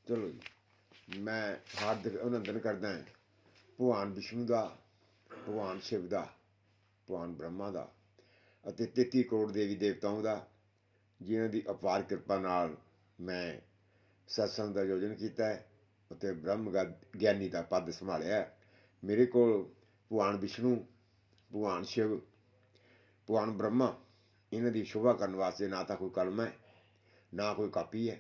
ਚਲੋ ਜੀ, ਮੈਂ ਹਾਰਦਿਕ ਅਭਿਨੰਦਨ ਕਰਦਾ ਹਾਂ ਭਗਵਾਨ ਵਿਸ਼ਨੂੰ ਦਾ, ਭਗਵਾਨ ਸ਼ਿਵ ਦਾ, ਭਗਵਾਨ ਬ੍ਰਹਮਾ ਦਾ ਅਤੇ 33 ਕਰੋੜ ਦੇਵੀ ਦੇਵਤਾਵਾਂ ਦਾ, ਜਿਨ੍ਹਾਂ ਦੀ ਅਪਾਰ ਕਿਰਪਾ ਨਾਲ ਮੈਂ ਸਤਸੰਗ ਦਾ ਆਯੋਜਨ ਕੀਤਾ ਹੈ ਅਤੇ ਬ੍ਰਹਮ ਗਿਆਨੀ ਦਾ ਪਦ ਸੰਭਾਲਿਆ। ਮੇਰੇ ਕੋਲ ਭਗਵਾਨ ਵਿਸ਼ਨੂੰ, ਭਗਵਾਨ ਸ਼ਿਵ, ਭਗਵਾਨ ਬ੍ਰਹਮਾ, ਇਹਨਾਂ ਦੀ ਸ਼ੋਭਾ ਕਰਨ ਵਾਸਤੇ ਨਾ ਤਾਂ ਕੋਈ ਕਲਮ ਹੈ, ਨਾ ਕੋਈ ਕਾਪੀ ਹੈ।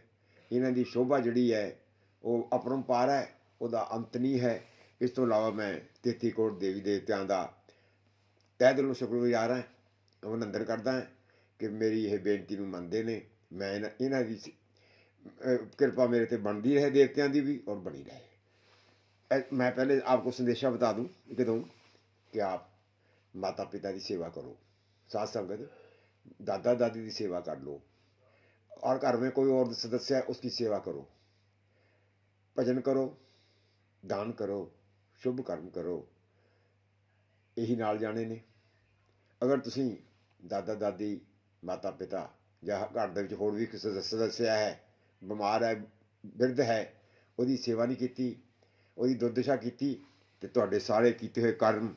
ਇਹਨਾਂ ਦੀ ਸ਼ੋਭਾ ਜਿਹੜੀ ਹੈ ਉਹ ਅਪਰੰਪਾਰ ਹੈ, ਉਹਦਾ ਅੰਤ ਨਹੀਂ ਹੈ। ਇਸ ਤੋਂ ਇਲਾਵਾ ਮੈਂ 33 ਕਰੋੜ ਦੇਵੀ ਦੇਵਤਿਆਂ ਦਾ ਤਹਿ ਦਿਲੋਂ ਸ਼ੁਕਰਗੁਜ਼ਾਰ ਹਾਂ, ਅਭਿਨੰਦਨ ਕਰਦਾ ਹਾਂ ਕਿ ਮੇਰੀ ਇਹ ਬੇਨਤੀ ਨੂੰ ਮੰਨਦੇ ਨੇ। ਮੈਂ ਇਹਨਾਂ ਦੀ कृपा मेरे पे बनती रहे, देवतियों की भी, और बनी रहे। मैं पहले आपको संदेशा बता दूं कि आप माता पिता की सेवा करो, साथ संगत दादा दादी की सेवा कर लो, और घर में कोई और सदस्य है उसकी सेवा करो, भजन करो, दान करो, शुभ कर्म करो, यही नाल जाने ने। अगर तुसी दादा दादी, माता पिता या घर के होर भी सदस्य है, बीमार है, बिरध है, उसकी सेवा नहीं की, उसकी दुर्दशा की, तो तुहाडे सारे किए हुए कर्म,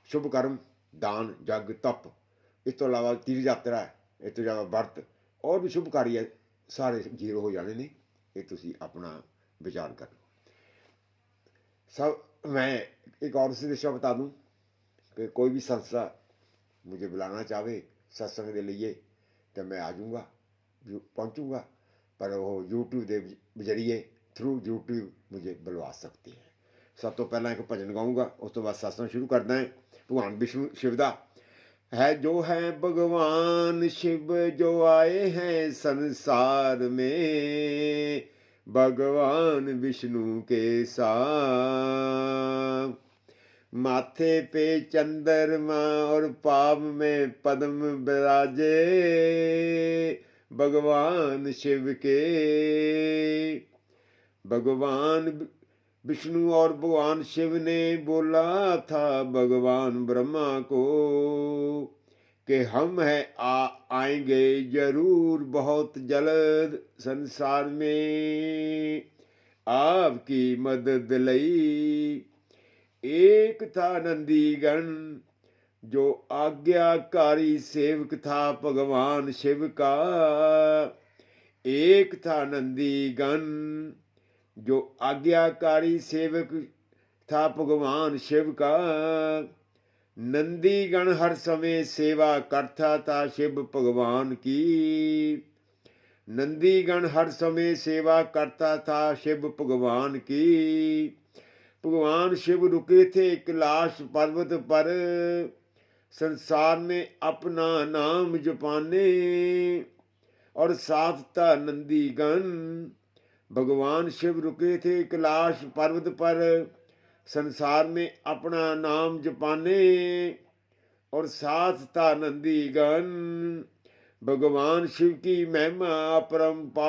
शुभ कर्म, दान, जग, तप, इस तो इलावा तीर्थ यात्रा, इस तो इलावा व्रत और भी शुभ कार्य है, सारे जीरो हो जाने ने। ये तुसी अपना विचार कर लो। सब मैं एक और संदेशा बता दूं कि कोई भी संस्था मुझे बुलाना चाहे सत्संग के लिए तो मैं आ जाऊँगा, पहुँचूँगा, पर वो यूट्यूब के जरिए थ्रू यूट्यूब मुझे बुलवा सकती है। सब तो पहला एक भजन गाऊँगा, उस तो बाद सत्संग शुरू करना है। भगवान विष्णु शिव का है जो है भगवान शिव जो आए हैं संसार में, भगवान विष्णु के साथ माथे पे चंद्रमा और पाव में पद्म विराजे, भगवान शिव के। भगवान विष्णु और भगवान शिव ने बोला था भगवान ब्रह्मा को कि हम आएंगे जरूर बहुत जल्द संसार में आपकी मदद लई। एक था नंदीगण जो आज्ञाकारी सेवक था भगवान शिव का, एक था नंदीगण जो आज्ञाकारी सेवक था भगवान शिव का। नंदीगण हर समय सेवा करता था शिव भगवान की, नंदीगण हर समय सेवा करता था शिव भगवान की। भगवान शिव रुके थे कैलाश पर्वत पर, संसार में अपना नाम जपाने, और साथ था नंदीगण। भगवान शिव रुके थे कैलाश पर्वत पर, संसार में अपना नाम जपाने, और साथ था नंदीगण। भगवान शिव की महिमा अपरंपार,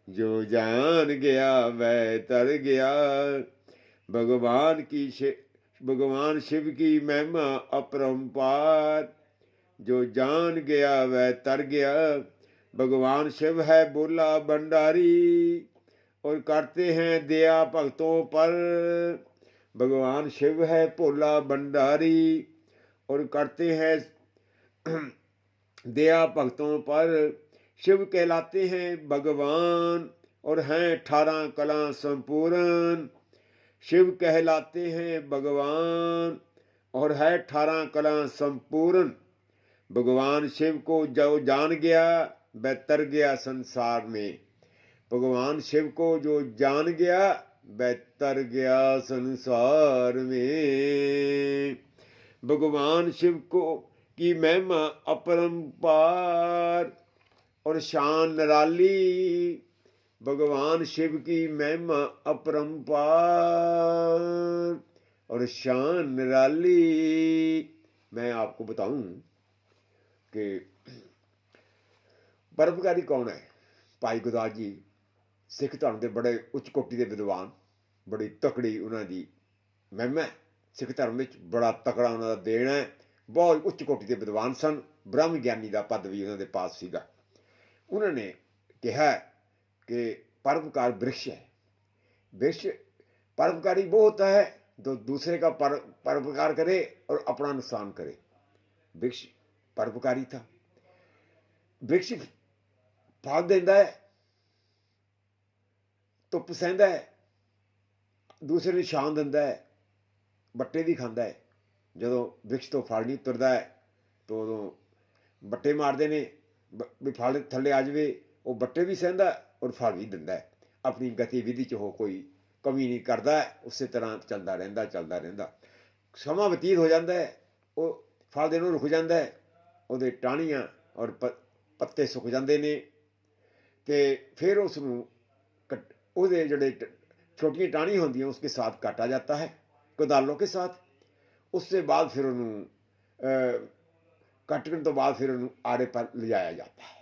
जो जान गया वह तर गया। भगवान शिव की महिमा अपरंपार, जो जान गया वह तर गया। भगवान शिव है बोला भंडारी, और करते हैं दया भक्तों पर। भगवान शिव है भोला भंडारी, और करते हैं दया भक्तों पर। शिव कहलाते हैं भगवान, और हैं 18 कला संपूर्ण। शिव कहलाते हैं भगवान, और है 18 कला संपूर्ण। भगवान शिव को जो जान गया वह तर गया संसार में। भगवान शिव को जो जान गया वह तर गया संसार में। भगवान शिव को की महिमा अपरंपार, और शान निराली। भगवान शिव की महिमा अपरंपार, और शान निराली। मैं आपको बताऊं कि परोपकारी कौन है। भाई गुरदास जी सिख धर्म के बड़े उच्च कोटि के विद्वान, बड़ी तकड़ी उन्होंने महिमा है। सिख धर्म में बड़ा तकड़ा उन्होंने देन है। बहुत उच्च कोटि के विद्वान सन। ब्रह्म ज्ञानी का पद भी उन्होंने पास सीगा। उन्होंने कहा कि परोपकार वृक्ष है। वृक्ष परोपकारी वो होता है जो दूसरे का परोपकार करे और अपना नुकसान करे। वृक्ष परोपकारी था। वृक्ष फल देता है, धुप सहंदा है, दूसरे ਨੂੰ ਛਾਂ ਦਿੰਦਾ ਹੈ, ਬੱਟੇ ਵੀ ਖਾਂਦਾ ਹੈ। ਜਦੋਂ ਵ੍ਰਿਕਸ਼ ਤੋਂ ਫਲ ਨਹੀਂ ਉਤਰਦਾ ਹੈ ਤਾਂ ਉਦੋਂ ਬੱਟੇ ਮਾਰਦੇ ਨੇ ਵੀ ਫਲ ਥੱਲੇ ਆ ਜਾਵੇ। ਉਹ ਬੱਟੇ ਵੀ ਸਹਿੰਦਾ ਔਰ ਫਲ ਵੀ ਦਿੰਦਾ ਹੈ। ਆਪਣੀ ਗਤੀਵਿਧੀ 'ਚ ਉਹ ਕੋਈ ਕਮੀ ਨਹੀਂ ਕਰਦਾ, ਉਸੇ ਤਰ੍ਹਾਂ ਚੱਲਦਾ ਰਹਿੰਦਾ। ਸਮਾਂ ਬਤੀਤ ਹੋ ਜਾਂਦਾ ਹੈ, ਉਹ ਫਲ ਦੇਣੋਂ ਰੁਕ ਜਾਂਦਾ ਹੈ, ਉਹਦੇ ਟਾਹਣੀਆਂ ਔਰ ਪੱਤੇ ਸੁੱਕ ਜਾਂਦੇ ਨੇ ਅਤੇ ਫਿਰ ਉਸ ਨੂੰ ਉਹਦੇ ਜਿਹੜੇ छोटी टाणी होती है उसके साथ काटा जाता है कुदालों के साथ। उससे बाद फिर उन्होंने कटने तो बाद फिर उन्होंने आड़े पर ले जाया जाता है।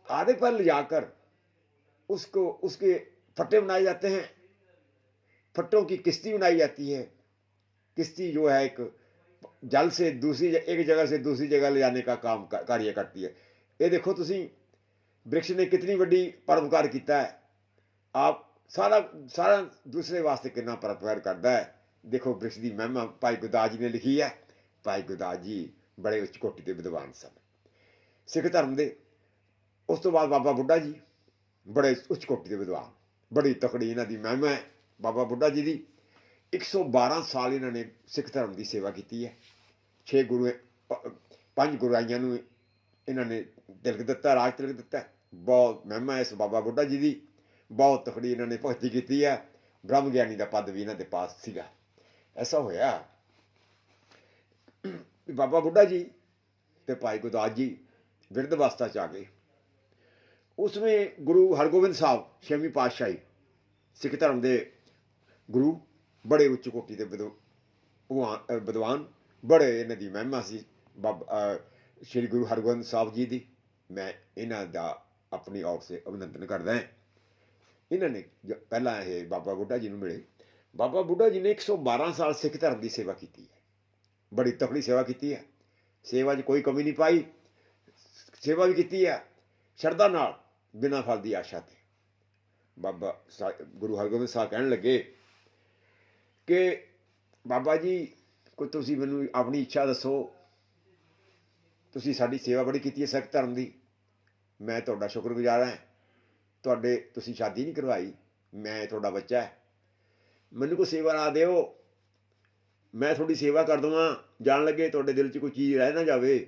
आड़े पर ले जाकर उसको उसके फट्टे बनाए जाते हैं। फट्टों की किश्ती बनाई जाती है। किश्ती जो है एक जल से दूसरी एक जगह से दूसरी जगह ले जाने का काम कार्य करती है। ये देखो तुसी वृक्ष ने कितनी बड़ी परोपकार किया है। आप सारा सारा दूसरे वास्ते कितना परोपकार करता है। देखो वृक्ष की महिमा भाई गुरदास जी ने लिखी है। भाई गुरदास जी बड़े उच्च कोटि के विद्वान सन सिख धर्म के। उस तो बाद बाबा बुढ़ा जी बड़े उच्च कोटि के विद्वान, बड़ी तकड़ी इन्हों की महिमा है बाबा बुढ़ा जी की। 112 साल इन्होंने सिख धर्म की सेवा की है। 6 गुरु 5 गुरुआइयां इन्होंने तिलक दिता, राज तिलक दिता। बहुत महिमा है इस बाबा बुढ़ा जी की। बहुत तकड़ी इन्होंने भगती की है। ब्रह्म ज्ञानी का पद भी इन्होंने पास सीगा। ऐसा होया बाबा बुढ़ा जी ते भाई गुरदास जी विरध अवस्था च आ गए। उसमें गुरु हरगोबिंद साहब 6वीं पातशाही सिख धर्म के गुरु, बड़े उच्च कोटि के विद्वान, बड़े इन्हों की महिमा सी बाबा श्री गुरु हरगोबिंद साहब जी की। मैं इन्हों का अपनी ओर से अभिनंदन करदा है। इन्होंने पहला ये बाबा बुढ़ा जी को मिले। बाबा बुढ़ा जी ने 112 साल सिख धर्म की सेवा की है। बड़ी तकड़ी सेवा की है। सेवा च कोई कमी नहीं पाई। सेवा भी की है श्रद्धा नाल, बिना फल की आशा ते। बाबा गुरु हरगोबिंद साहब कहन लगे कि बाबा जी कोई तुसी मैनू अपनी इच्छा दसो, तुसी साडी सेवा बड़ी की है सिख धर्म की। मैं तुहाडा शुक्रगुजार हाँ। तुसी शादी नहीं करवाई, मैं तुहाडा बच्चा है, मैनू कोई सेवा ना दिओ, मैं थोड़ी सेवा कर देवां, जान लगे तुहाडे दिल च कोई चीज़ रह ना जाए।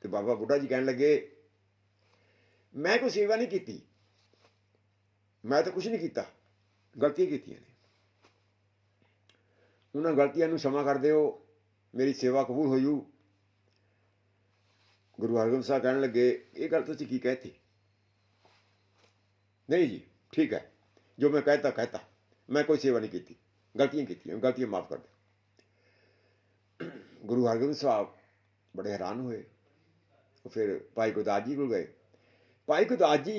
तो बाबा बुढ़ा जी कहन लगे मैं कोई सेवा नहीं की, मैं तो कुछ नहीं किया, गलतियां कीतियां ने। उन्होंने गलतियां नूं क्षमा कर दिओ, मेरी सेवा कबूल हो जू। गुरु हरगोबिंद साहब कहन लगे ये गल तुसीं की कहती? नहीं जी ठीक है, जो मैं कहता, मैं कोई सेवा नहीं की, गलतियां की, गलतियां माफ़ कर दो। गुरु हरगोबिंद साहब बड़े हैरान हुए। फिर भाई गुरदास जी को गए। भाई गुरदास जी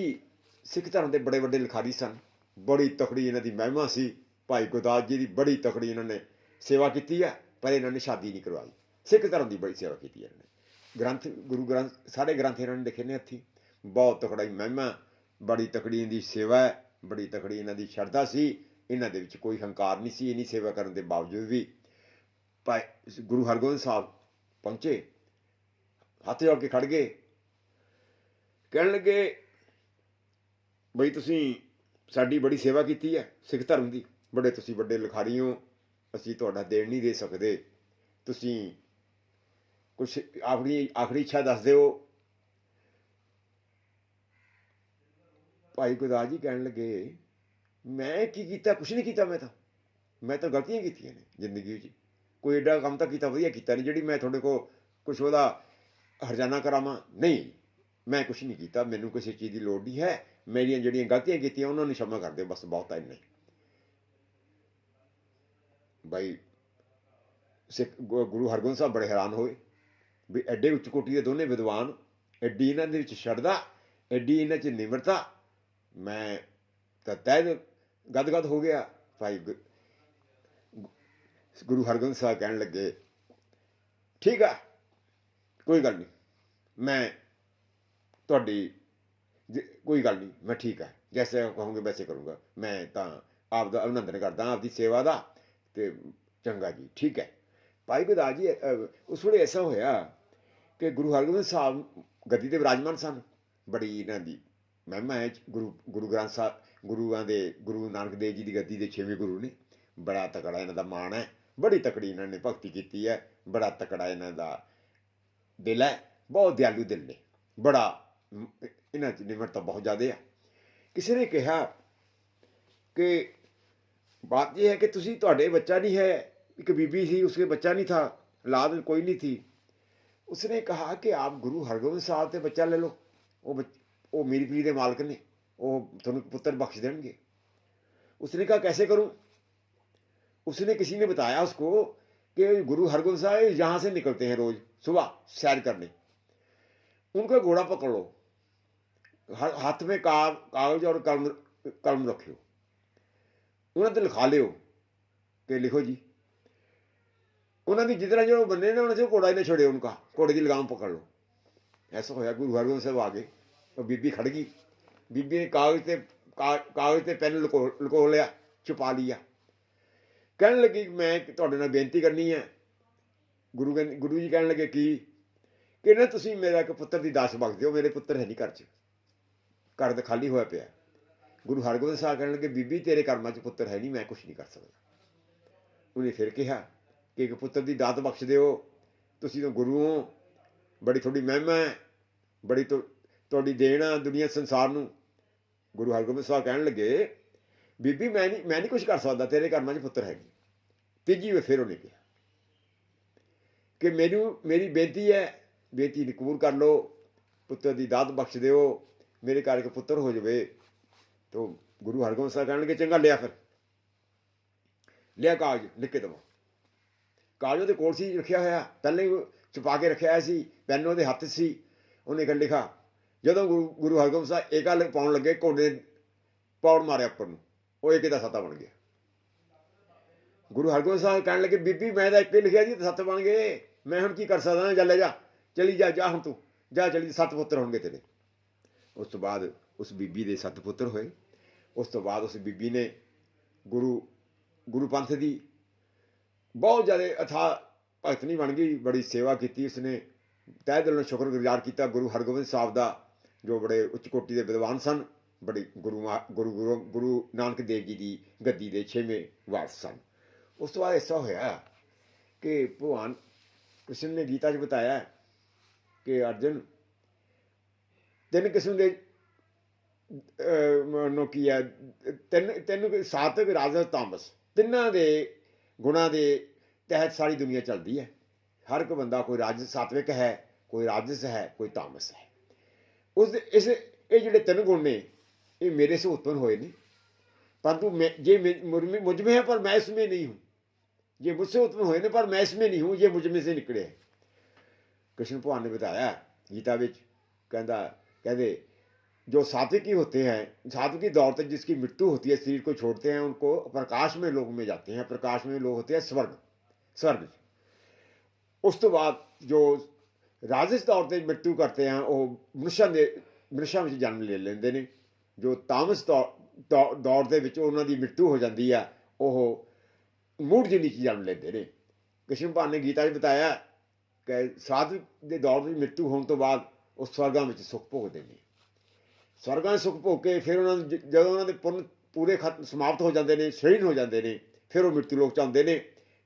सिख धर्म के बड़े बड़े लिखारी सन। बड़ी तकड़ी इन्हों की महिमा सी। भाई गुरदास जी की बड़ी तकड़ी इन्होंने सेवा की है, पर इन्होंने शादी नहीं करवाई। सिख धर्म की बड़ी सेवा की है इन्होंने। ग्रंथ गुरु ग्रंथ सारे ग्रंथ इन्होंने लिखे ने हथी। बहुत तकड़ा महिमा, बड़ी तकड़ी इनकी सेवा है, बड़ी तकड़ी इन्हों की श्रद्धा सी। इन्हों के कोई हंकार नहीं सी। इन्नी सेवा करने के बावजूद भी भाई गुरु हरगोबिंद साहब पहुँचे, हथ जोड़ के खड़ गए, कह लगे बई तुसी साडी बड़ी सेवा की है सिख धर्म की, बड़े तुसी बड़े लिखारी हो, असी तुहाडा देण नहीं दे सकते, तुसी कुछ आखिरी इच्छा दस दो। भाई गुरदास जी कहन लगे मैं की कीता? कुछ नहीं किया। मैं तो गलतियां की ने जिंदगी में। कोई एडा काम तो किया वधिया किया नहीं, जी मैं थोड़े को कुछ वह हरजाना करावां, नहीं मैं कुछ नहीं किया। मैनू किसी चीज़ की लोड़ नहीं है। मेरिया जड़ियाँ गलतियां की उन्होंने क्षमा कर दो, बस बहुत है इन्ना। भाई सिख गुरु हरगोबिंद साहब बड़े हैरान होए भी एडे उच्च कोटि के दोनों विद्वान, एडी इन्हों के श्रद्धा, एडी इन्हों च निमरता। मैं तो तय गदगद हो गया। भाई गुरु हरगोबिंद साहब कहन लगे ठीक है कोई गल नहीं, मैं तुहाडी कोई गल नहीं, मैं ठीक है, जैसे कहोगे वैसे करूँगा, मैं तो आप दा अभिनंदन करदा आपकी सेवा का। तो चंगा जी, ठीक है। भाई गुरदास जी उस वे ऐसा होया कि गुरु हरगोबिंद साहब गद्दी ते विराजमान सन। बड़ी इन्हां दी महिमा है। गुरु ग्रंथ साहब गुरु नानक देव जी की गद्दी के 6वें गुरु ने। बड़ा तकड़ा इन्हां दा मान है, बड़ी तकड़ी इन्हां ने भगती की है, बड़ा तकड़ा इन्हां दा दिल है, बहुत दयालु दिल ने, बड़ा इन्हां च निमरता बहुत ज़्यादा है। किसी ने कहा कि बात यह है कि तुसी तुहाडे बच्चा नहीं है, एक बीबी थी उसके बच्चा नहीं था, औलाद कोई नहीं थी। उसने कहा कि आप गुरु हरगोबिंद साहब से बच्चा ले लो, वो मेरी पीढ़ी के मालक ने, वो तुहानू पुत्र बख्श देंगे। उसने कहा कैसे करूं? उसने किसी ने बताया उसको कि गुरु हरगोबिंद साहब यहाँ से निकलते हैं रोज सुबह सैर करने, उनका घोड़ा पकड़ लो, हाथ में कागज और कलम रखियो, उन्होंने लिखा लियो कि लिखो जी। उन्होंने जितना जो बने ना उन्होंने घोड़ा ही नहीं छोड़े, उनका घोड़े की लगाम पकड़ लो। ऐसा होया गुरु हरगोबिंद साहब आ गए और बीबी खड़ गई। बीबी ने कागज ते पेन लको लिया, छुपा लिया। कहने लगी मैं तुहाडे नाल बेनती करनी है। गुरु जी कहने लगे कि ना तुसी मेरा एक पुत्र की दास बख्श दो, मेरे पुत्र है नहीं घर च, घर तो खाली होया पिया। गुरु हरगोबिंद साहब कहने लगे बीबी तेरे कर्मां च पुत्र है नहीं, मैं कुछ नहीं कर सकता। उन्हें फिर कहा कि एक पुत्र की दात बख्श दो, तुसी तो गुरु हो, बड़ी थोड़ी महिमा है, बड़ी तुहाडी देन आ दुनिया संसार नूं। गुरु हरगोबिंद साहब कहने लगे बीबी मैं नहीं कुछ कर सकता, तेरे कर्मां च पुत्र है नहीं। तीजी वे फिर उन्हें कहा कि मेरी बेनती है, बेनती कबूल कर लो, पुत्र की दात बख्श दो, मेरे घर एक पुत्र हो जाए। तो गुरु हरगोबिंद साहब कहने लगे चंगा लिया, फिर लिया कागज लिख के दवा। कागज ਉਹਦੇ ਕੋਲ ਸੀ रखिया होया, पहले ही छुपा के रखिया सी, पेन ਉਹਦੇ हत्थ सी, उन्हें कर लिखा। ਜਦੋਂ गुरु हरगोबिंद साहब ਇਹ ਗੱਲ ਪਾਉਣ ਲੱਗੇ, ਘੋੜੇ पौड़ मारे उपर ਨੂੰ, ਉਹ ਇੱਕ ਦਾ ਸੱਤਾ बन गया। गुरु हरगोबिंद साहब कहने लगे बीबी मैं तो एक लिखिया जी, 7 बन गए, मैं हुण की कर सकदा, जा ले जा, चली जा हुण तू जा, चली 7 पुत्र होंगे तेरे। उस तो बाद उस बीबी के 7 पुत्र होए। उस तो बाद उस बीबी ने गुरु पंथ की बहुत ज़्यादा अथाह भगतनी बन गई, बड़ी सेवा की उसने, तह दिलों शुक्रगुजार किया गुरु हरगोबिंद साहब का, जो बड़े उच्च कोटि के विद्वान सन, बड़े गुरु नानक देव जी की गद्दी के 6वें वारस सन। उस तो बाद ऐसा होया कि भगवान कृष्ण ने गीता च बताया कि अर्जुन 3 किस्म के की है, तीन सात्विक राजस तामस, तिना के गुणा के तहत सारी दुनिया चलती है। हर एक बंदा कोई राजस सात्विक है, कोई राजस है, कोई तामस है। इस ये जोड़े 3 गुण ने ये मेरे से उत्पन्न होए नहीं, परंतु ये मुझ में है पर मैं इसमें नहीं हूँ। ये मुझसे उत्पन्न हुए ने पर मैं इसमें नहीं हूँ, ये मुझ में से निकले है। कृष्ण भगवान ने बताया गीता में, कहते जो सात्विकी होते हैं, सात्विकी दौर तक जिसकी मृत्यु होती है, शरीर को छोड़ते हैं, उनको प्रकाश में लोग में जाते हैं। प्रकाश में लोग होते हैं स्वर्ग। उस तो बाद जो राजस दौर पर मृत्यु करते हैं वो मनुष्यों में जन्म ले लेंगे ने। जो तामस दौर के उन्होंने मृत्यु हो जाती है, वह मूढ़ जिनी च जन्म लेंगे ने। कृष्ण भगवान ने गीता बताया कि साधु के दौर में मृत्यु होने तो बाद वो स्वर्गों में सुख भोगते हैं। स्वर्गों सुख भोग के फिर उन्होंने जो उन्होंने पुण्य पूरे समाप्त हो जाते हैं, शहीन हो जाते हैं, फिर वो मृत्यु लोक आते हैं,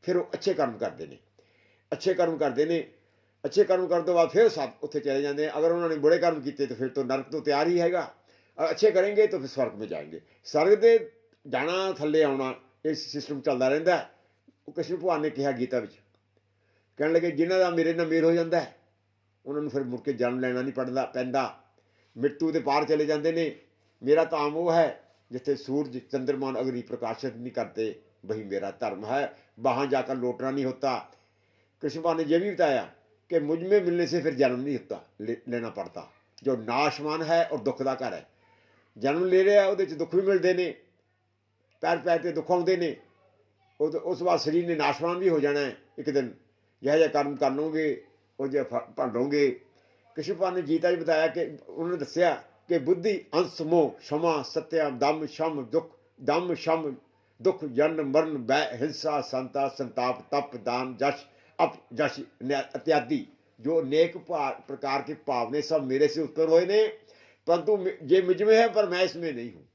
फिर वो अच्छे कर्म करते हैं। अच्छे कर्म करते हैं, अच्छे कर्म करने तो बाद फिर साथ उत्थे चले जाते हैं। अगर उन्होंने बुरे कर्म किए तो फिर तो नरक तो तैयार ही हैगा, अच्छे करेंगे तो फिर स्वर्ग में जाएंगे। स्वर्ग से जाना थले आना ये सिस्टम चलता रहता है। कृष्ण भगवान ने कहा गीता में, कहने लगे जिन्हों का मेरे नाल मेल हो जाता है उन्होंने फिर मुड़ के जन्म लेना नहीं पैंदा, मृत्यु के पार चले जाते हैं। मेरा धाम वो है जिथे सूरज चंद्रमा अग्नि प्रकाशित नहीं करते, वही मेरा धर्म है, वहाँ जाकर लौटना नहीं होता। कृष्ण भगवान ने यह भी बताया कि मुझ में मिलने से फिर जन्म नहीं होता, लेना पड़ता, जो नाशमान है और दुख का घर है। जन्म ले रहा वो दुख भी मिलते हैं, पैर ते दुख आते हैं, उस बाद शरीर ने नाशवान भी हो जाना है एक दिन। यह कर्म कर लोगे वो जो भर लोगे। कृष्ण भगवान ने गीता बताया कि उन्होंने दसिया कि बुद्धि अंश मोह क्षमा सत्या दम शम दुख दम शम दुख जन्म मरण भय हिंसा संता संताप तप दान जश अप जश इत्यादि जो नेक प्रकार के भावने सब मेरे से उत्पन्न हुए ने, परंतु ये मुझ में है पर मैं इसमें नहीं हूं।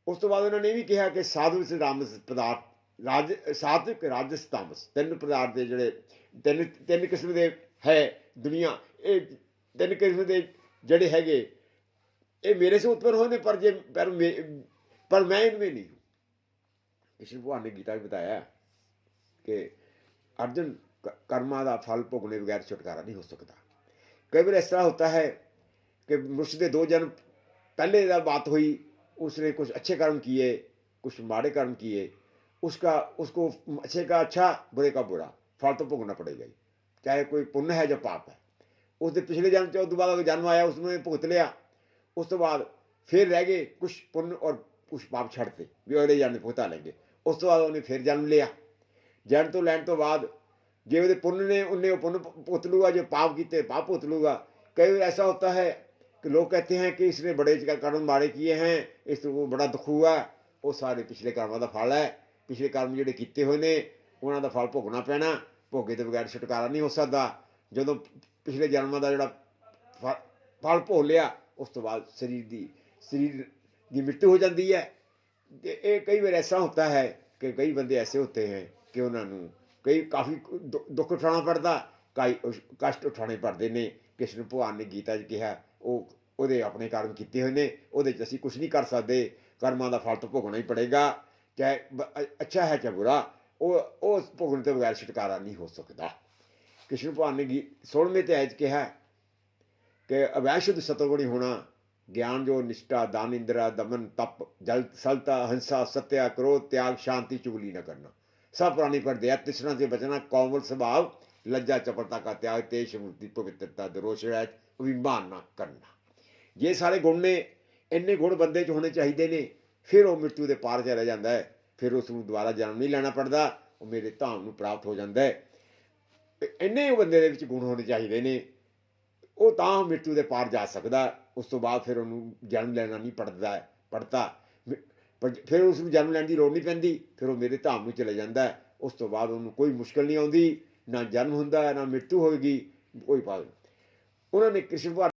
उस तो बाद उन्होंने भी कहा कि साधु से रामस पदार्थ राज सात्विक राजस तामस तीन पदार्थ के जोड़े तीन तीन किस्म के है दुनिया, ये तीन किस्म के जड़े हैगे ये मेरे से उत्पन्न होने पर मैं इनमें नहीं हूं। कृष्ण भगवान ने गीता में बताया कि अर्जुन कर्मा का फल भोगने बगैर छुटकारा नहीं हो सकता। कई बार इस तरह होता है कि मनुष्य के दो जन्म पहले बात हुई, उसने कुछ अच्छे कर्म किए कुछ माड़े कर्म किए, उसको अच्छे का अच्छा बुरे का बुरा फल तो भोगना पड़ेगा ही, चाहे कोई पुण्य है या पाप है। उसके पिछले जन्म च दोबारा जन्म आया उसमें भुगत लिया, उस तो बाद फिर रह गए कुछ पुण्य और कुछ पाप छड़ते भी अगले जन्म भुगता लेंगे। उस तो बाद उन्हें फिर जन्म लिया, जन्म तो लैन तो बाद जो वो पुण्य ने उन्हें पुण्य भुगत लूगा, जो पाप किए पाप भुगत लूगा। कई बार ऐसा होता है कि लोग कहते हैं कि इसने बड़े कर्म माड़े किए हैं, इसको बड़ा दुख हुआ, वो सारे पिछले कर्मों का फल है। पिछले कर्म जोड़े किए हुए ने उन्होंने फल भोगना पैना, भोगे तो बगैर छुटकारा नहीं हो सकता। जो पिछले जन्मों का जोड़ा फल भोग लिया उस तो बाद शरीर की मृत्यु हो जाती है। ये कई बार ऐसा होता है कि कई बंदे ऐसे होते हैं कि उन्होंने कई काफ़ी दुख उठाना पड़ता, कई कष्ट उठाने पड़ते हैं। कृष्ण भगवान ने गीता कहा वो अपने कर्म किए हुए हैं, वो असीं कुछ नहीं कर सकते, कर्मां का फल तो भोगना ही पड़ेगा, चाहे अच्छा है चाहे बुरा, वो भोगने तो बगैर छुटकारा नहीं हो सकता। कृष्ण भगवान ने 16वें ते आयत कहा कि अवैशुद्ध सतोगुणी होना, ज्ञान जो निष्ठा दान इंद्रा दमन तप जल सलता हंसा सत्या क्रोध त्याग शांति चुगली न करना, सब प्राणी पर दया तृष्णा से बचना, कोमल स्वभाव लज्जा चपलता का त्याग तेज मूर्ति पवित्रता दरोश अभिमान न करना। ये सारे गुण ने इन्ने गुण बंदे च होने चाहिए ने, फिर वो मृत्यु के पार चला जाता है, फिर उसनों दोबारा जन्म नहीं लेना पड़ता, वो मेरे धाम को प्राप्त हो जाता है। इन्ने बंदे के गुण होने चाहिए ने, वो तो मृत्यु के पार जा सकता, उस तो बाद फिर उन्होंने जन्म लेना नहीं पड़ता फिर उसको जन्म लैन की लोड़ नहीं पैंदी, फिर वो मेरे धाम में चले जाता है। उस तो बाद उन्होंने कोई मुश्किल नहीं आती, ना जन्म होंदा ना मृत्यु होएगी, कोई बात। उन्होंने कृष्ण भगवान